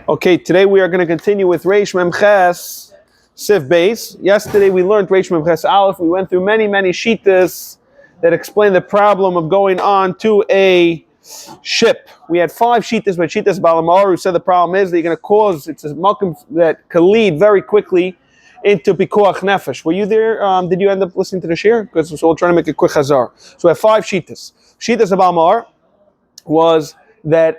Okay, today we are going to continue with Reish Mem Ches Sif Beis. Yesterday we learned Reish Mem Ches Aleph. We went through many shitas that explain the problem of going on to a ship. We had 5 shitas, but shitas Balamar who said the problem is that you're going to cause, it's a malkum that can lead very quickly into Pikuach Nefesh. Were you there? Did you end up listening to the shir? Because we're trying to make a quick hazar. So we have 5 shitas. Shitas Balamar was that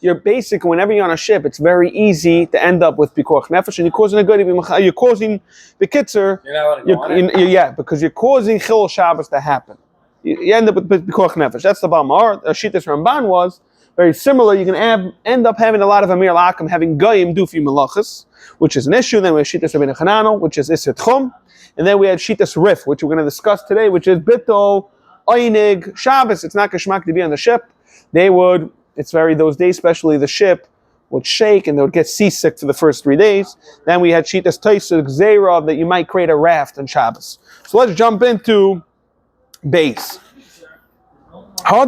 you're basically, whenever you're on a ship, it's very easy to end up with Pikuach Nefesh, and you're causing a good, you're causing the kitzer, because you're causing Chil Shabbos to happen. You end up with Pikuach Nefesh. That's the Balmar. Shitas Ramban was very similar. You can end up having a lot of Amir Lakim, having Goyim do few Malachas, which is an issue. Then we have Shitas Rabbeinu Chananel, which is Iser Tchum. And then we had Shitas Rif, which we're going to discuss today, which is Bitol, Oynig, Shabbos. It's not Kashmak to be on the ship. Those days, especially the ship would shake and they would get seasick for the first 3 days. Then we had Shitas Taisuk Zerah that you might create a raft on Shabbos. So let's jump into base. That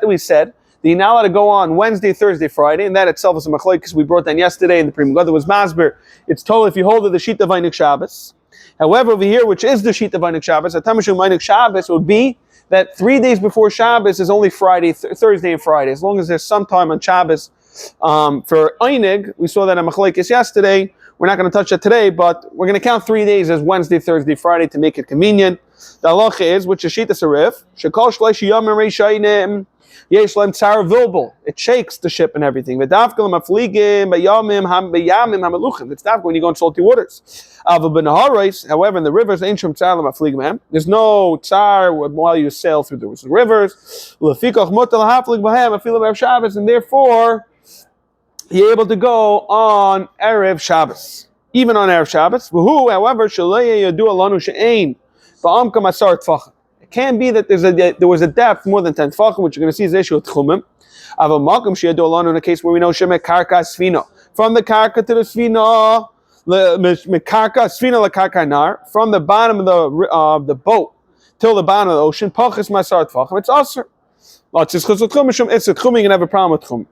we said, that you're not allowed to go on Wednesday, Thursday, Friday, and that itself is a machlokes because we brought that yesterday, and the Prima Gada was Masber. It's told if you hold it the sheet of Einik Shabbos. However, over here, which is the sheet of Einik Shabbos, at Tamashim Einik Shabbos would be that 3 days before Shabbos is only Friday, Thursday, and Friday. As long as there's some time on Shabbos for Einig, we saw that in machlokes yesterday. We're not going to touch it today, but we're going to count 3 days as Wednesday, Thursday, Friday to make it convenient. The halacha is, which is Shitas Arif, Shekol Shleish Yom Reishainim Yesh Lem Tzar Vilbel. It shakes the ship and everything. V'davkalim Afligim Bayamim Hamaluchim. It's dafka when you go in salty waters. However, in the rivers, Ainshum Tzar Afligim. There's no tzar while you sail through the rivers. Lefikach Motel Haflig Bahem Afilim Erev Shabbos, and therefore you're able to go on Erev Shabbos, even on Erev Shabbos. Who, however, it can be that there was a depth more than 10 tefachim, which you're going to see is the issue with tchumim. In a case where we know shemek karka sfina, from the karka to the sfina, from the bottom of the boat till the bottom of the ocean, pachas masar tefachim. It's aser. It's a tchum. You can have a problem with tchum.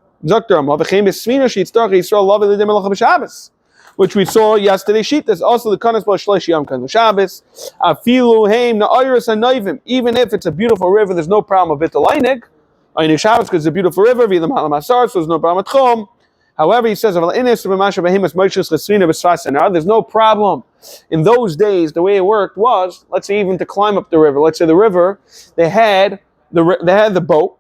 Which we saw yesterday. Shitas also the kanas b'shleish yom kan Shabbos. Afilu heim na'ayros hanoivim. Even if it's a beautiful river, there's no problem with bittul Einig Shabbos because it's a beautiful river. V'idam halam asar, so there's no problem with chum. However, he says there's no problem. In those days, the way it worked was, let's say even to climb up the river. Let's say the river, they had the boat.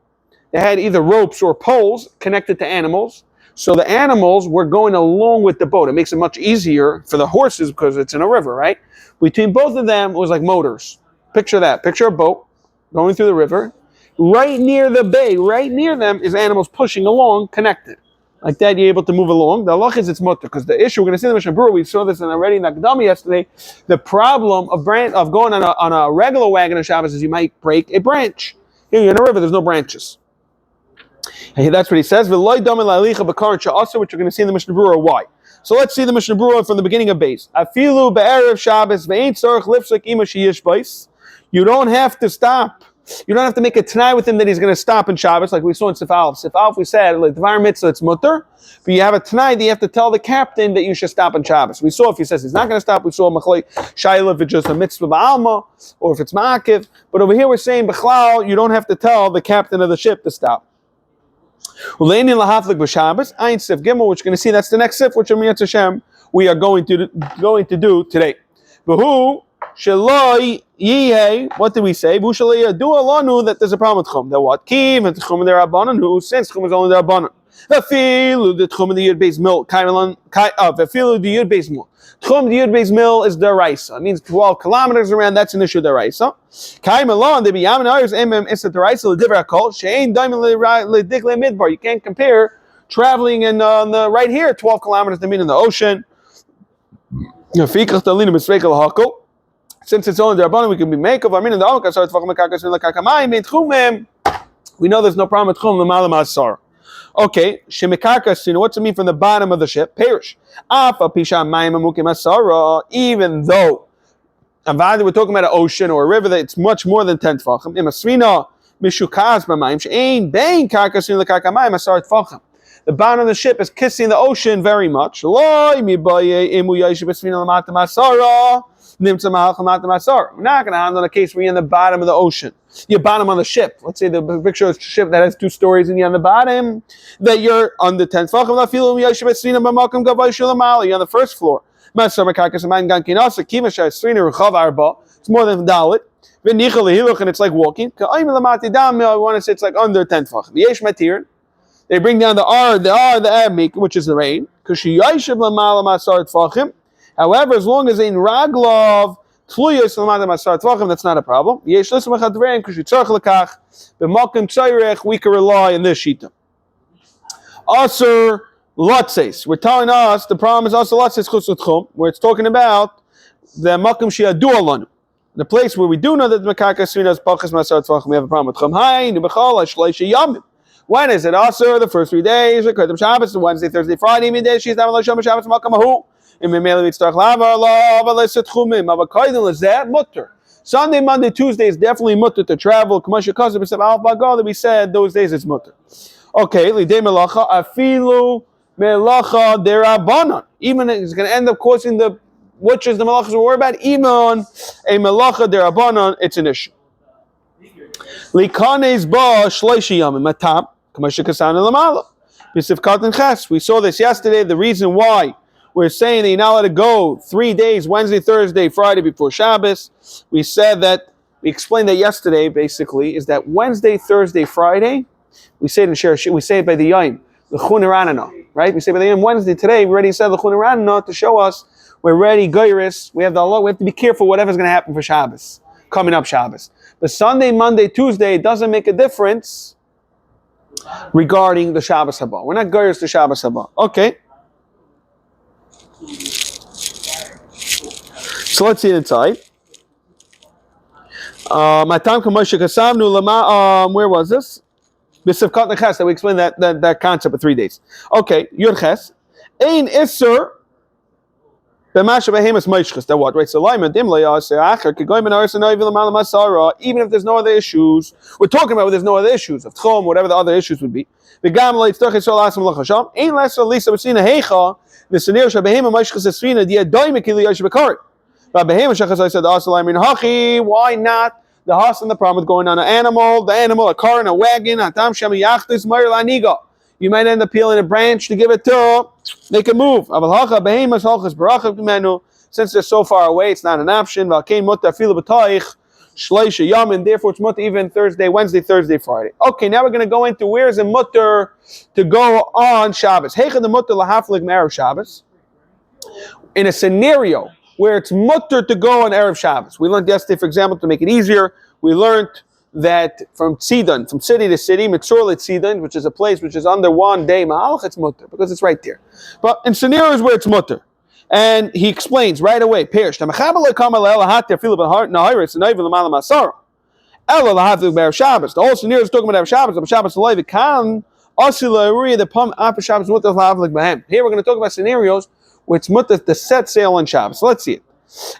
They had either ropes or poles connected to animals. So the animals were going along with the boat. It makes it much easier for the horses because it's in a river, right? Between both of them, it was like motors. Picture that. Picture a boat going through the river. Right near the bay, right near them, is animals pushing along, connected. Like that, you're able to move along. The halach is it's mutter, because the issue, we're going to see in the Mishnah Berurah, we saw this already in the Akdami yesterday, the problem of going on a regular wagon on Shabbos is you might break a branch. Here you're in a river, there's no branches. And that's what he says. Which you're going to see in the Mishnah Berurah. Why? So let's see the Mishnah Berurah from the beginning of base. Afilu be'erev Shabbos ve'ein tzarich lifsek ima sheyish bais. You don't have to stop. You don't have to make a t'nai with him that he's going to stop in Shabbos, like we saw in Sif Aleph. Sif Aleph we said like dvar mitzvah it's mutter, but you have a t'nai that you have to tell the captain that you should stop in Shabbos. We saw if he says he's not going to stop. We saw machlei shayla if it's just a mitzvah ba'alma or if it's ma'akiv. But over here we're saying b'chlal you don't have to tell the captain of the ship to stop. Which we're going to see that's the next sif, which Hashem we are going to do today. What did we say? That there's a problem with chum. That what? Kiv and chum and rabbanon. Who since chum is only the rabbanon. The chum and the yud beis mil. The yud beis mil. Chum the yud beis mil is the raisa. It means 12 kilometers around. That's an issue. The raisa. You can't compare traveling in the right here 12 kilometers to mean in the ocean. Since it's only the rabbanon, we can be makeover. We know there's no problem with chum l'malam asar. Okay, shemikarkas. What's it mean from the bottom of the ship? Perish. Even though we're talking about an ocean or a river that's much more than 10 tefachim. Mishukaz b'mayim she'ein bein karka sfina lekarka mayim asar tfachim. The bottom of the ship is kissing the ocean very much. We're not going to handle a case where you're in the bottom of the ocean. You're bottom on the ship. Let's say the picture of a ship that has 2 stories and you're on the bottom, that you're on the 10th floor. You're on the first floor. It's more than Dalit. And it's like walking. We want to say it's like under 10th floor. They bring down the Amik, which is the rain. However, as long as in Raglov, that's not a problem. We can rely on this shita. Asur Lotses. We're telling us the problem is Asur Lotses Chusutchum, where it's talking about the Makim Shiadu Alanu. The place where we do know that the Makaka Svina is Pachas Masar Tvachim, we have a problem with Chum. Hi, Nubachal, Shleisha Yamim. When is it also the first 3 days? Shabbos, Wednesday, Thursday, Friday, midday. She's not Shabbos, Shabbos, Makamahu. In Memele, it's Lava, Mutter. Sunday, Monday, Tuesday is definitely mutter to travel. Commercial cousin, that we said those days it's mutter. Okay, Lidei Melacha, Afilu Melacha Derabanan. Even it's going to end up causing which is the Melachas we're worried about. Even on a Melacha Derabanan, it's an issue. Likanes ba shleishi yamim matam. We saw this yesterday. The reason why we're saying that you're not allowed to go 3 days, Wednesday, Thursday, Friday before Shabbos. We said that, we explained that yesterday, basically, is that Wednesday, Thursday, Friday, we say it in Shir, we say it by the Yom, the Chunaranana, right? We say by the Yom Wednesday. Today, we already said the Chunaranana to show us we're ready, Geiris. We have to be careful whatever's going to happen for Shabbos, coming up Shabbos. But Sunday, Monday, Tuesday, it doesn't make a difference regarding the Shabbos Haba. We're not Geiris to Shabbos Haba. Okay. So let's see it inside. Where was this? That we explained that concept of 3 days. Okay, Yud Ches. Ein Isser b'masha behemas moishchus. That what? Right. So even if there's no other issues, we're talking about there's no other issues of tchum, whatever the other issues would be. The scenario shabehema moishchus esfina dia doime kili yosh bekart. But behema shachas I said hachi. Why not? The horse and the problem with going on an animal, a car, and a wagon. You might end up peeling a branch to give it to, make it move. Since they're so far away, it's not an option. Therefore, it's mutter even Thursday, Wednesday, Thursday, Friday. Okay, now we're going to go into where is a mutter to go on Shabbos. In a scenario where it's mutter to go on Erev Shabbos. We learned yesterday, for example, to make it easier, we learned that from Tzidon, from city to city, Mitzor Tzidon, which is a place which is under 1 day, Mahalach, it's mutter, because it's right there. But in scenarios where it's mutter, and he explains right away, Perish, the whole scenario is talking about Erev Shabbos, here we're going to talk about scenarios where it's mutter to set sail on Shabbos. So let's see it.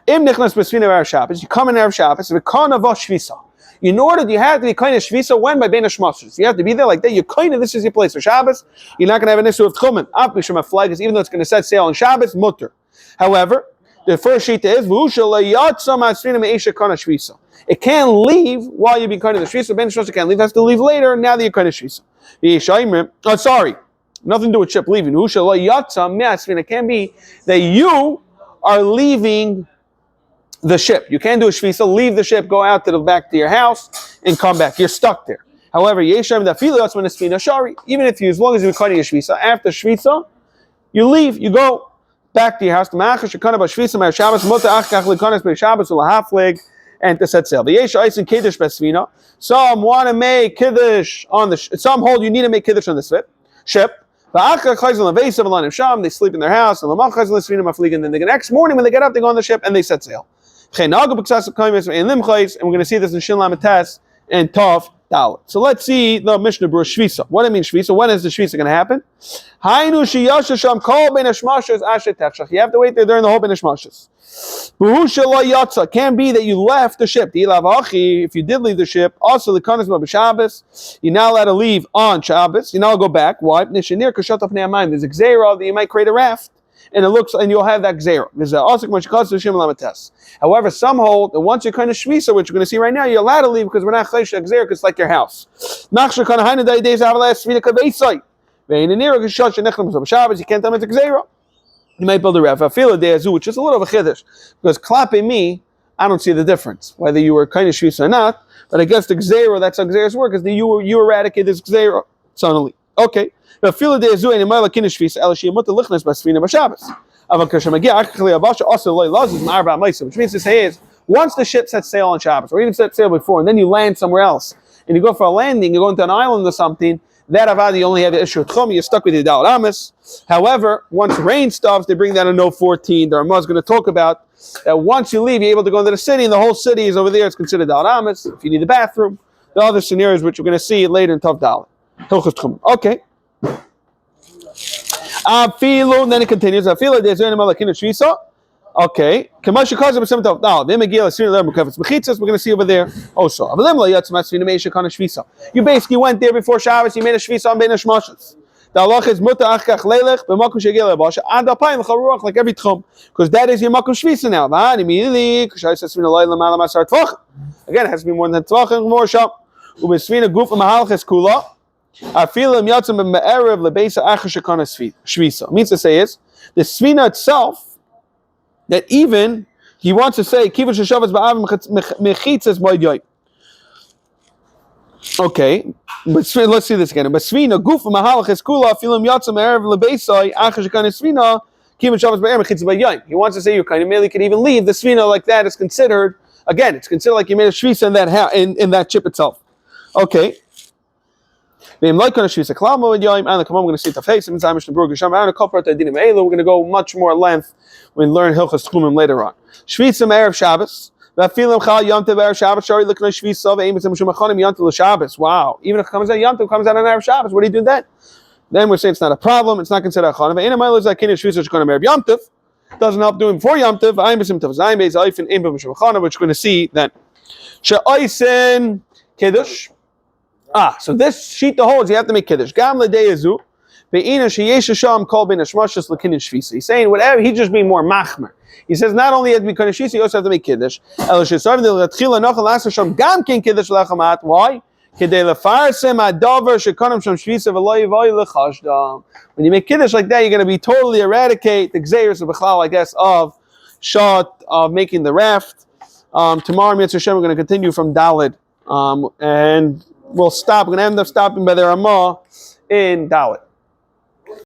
You come in Erev Shabbos, in order, you have to be kind of shvisa when by bein hashmashos. You have to be there like that. You're kind of, this is your place for Shabbos. You're not going to have an issue of tchumen. Apisham flag is even though it's going to set sail on Shabbos, mutter. However, the first sheet is it can't leave while you're being kind of the shvisa. Bein hashmashos can't leave. It has to leave later. Now that you're kind of shvisa. Oh, sorry, nothing to do with ship leaving. It can be that you are leaving the ship. You can't do a shvisa, leave the ship, go out to the back to your house, and come back. You're stuck there. However, even if you, as long as you're cutting a shvisa, after shvisa, you leave, you go back to your house. And to set sail. Some want to make kiddush on the some hold you need to make kiddush on the ship. They sleep in their house, and then the next morning when they get up, they go on the ship and they set sail. And we're going to see this in Shin Lamed Tes and Tov Dalit. So let's see the Mishnah Berurah Shvisa. What do I mean Shvisa? When is the Shvisa going to happen? Hainu sheyasha sham kol ben hashmashas asher techshach. You have to wait there during the whole ben hashmashas. Behusha lo yatsa. Can be that you left the ship. If you did leave the ship, also the kanas b'Shabbos, you're not allowed to leave on Shabbos. You're not allowed to go back. Why? There's a gzeira that you might create a raft. And you'll have that gzeira. However, some hold that once you're kind of shvisa, which we're going to see right now, you're allowed to leave because we're not chaysh gzeira because it's like your house. You can't tell me it's a gzeira. You might build a raft. I feel a day which is a little of a chiddush because klapping me, I don't see the difference whether you were kind of shvisa or not. But I guess the gzeira, that's how gzeira's work, is that you eradicate this gzeira suddenly. Okay. Which means to say is, once the ship sets sail on Shabbos, or even set sail before, and then you land somewhere else, and you go for a landing, you go into an island or something, that avad you only have the issue of chum, you're stuck with the Dalit Amis. However, once rain stops, they bring down a no 14. The Ramah is going to talk about that once you leave, you're able to go into the city, and the whole city is over there. It's considered Dalit Amis. If you need a bathroom, the other scenarios which we're going to see later in Tav Dalit. Okay. Then it continues. Okay. We're going to see over there also. You basically went there before Shabbos, you made a shvisa on bein hashmashas. The halacha is muta achkach leilech b'makom shegiel lebasha ad alpayim l'charuach, like every tchum, because that is your makom shvisa now. Again, it has to be more than tvachim, more shop. Ubesvina guf mahalches kula. Means to say is the svina itself, that even he wants to say okay, but let's see this again. But svina guf mahalches kula filim yatzam erev lebeisai achar shekana svina kivin shabbos ba'er mechitza b'yayim. He wants to say you kind of merely could even leave the svina like that is considered, again, it's considered like you made a shvisa in that ship itself. Okay. We're going to see the face. We're going to go much more length when we learn Hilchas Tchumim later on. Shvisa Erev Shabbos. Wow. Even if it comes out Yom comes out on Erev Shabbos, what do you do then? Then we're saying it's not a problem. It's not considered a Chanim. Doesn't help doing before Yom Tov. Which we're going to see then. Kiddush. So this sheet holds you have to make kiddush. Gam ledeyazu, beina sheyesh sham kol ben hashmashas lekinin shvisa. He's saying whatever. He's just being more machmer. He says not only have to be kind of shvisa, you also have to make kiddush. El shesarv de latchila nochal aser sham gam kin kiddush lechamat. Why? Kedei lefarsem adavar shekonim sham shvisa v'lo yivay lechashda. When you make kiddush like that, you're going to be totally eradicate the gzeiros of b'chlal, I guess, of shot of making the raft. Tomorrow, Mitzvah Hashem, we're going to continue from Dalit, and we'll stop. We're going to end up stopping by the Ramah in Dalit.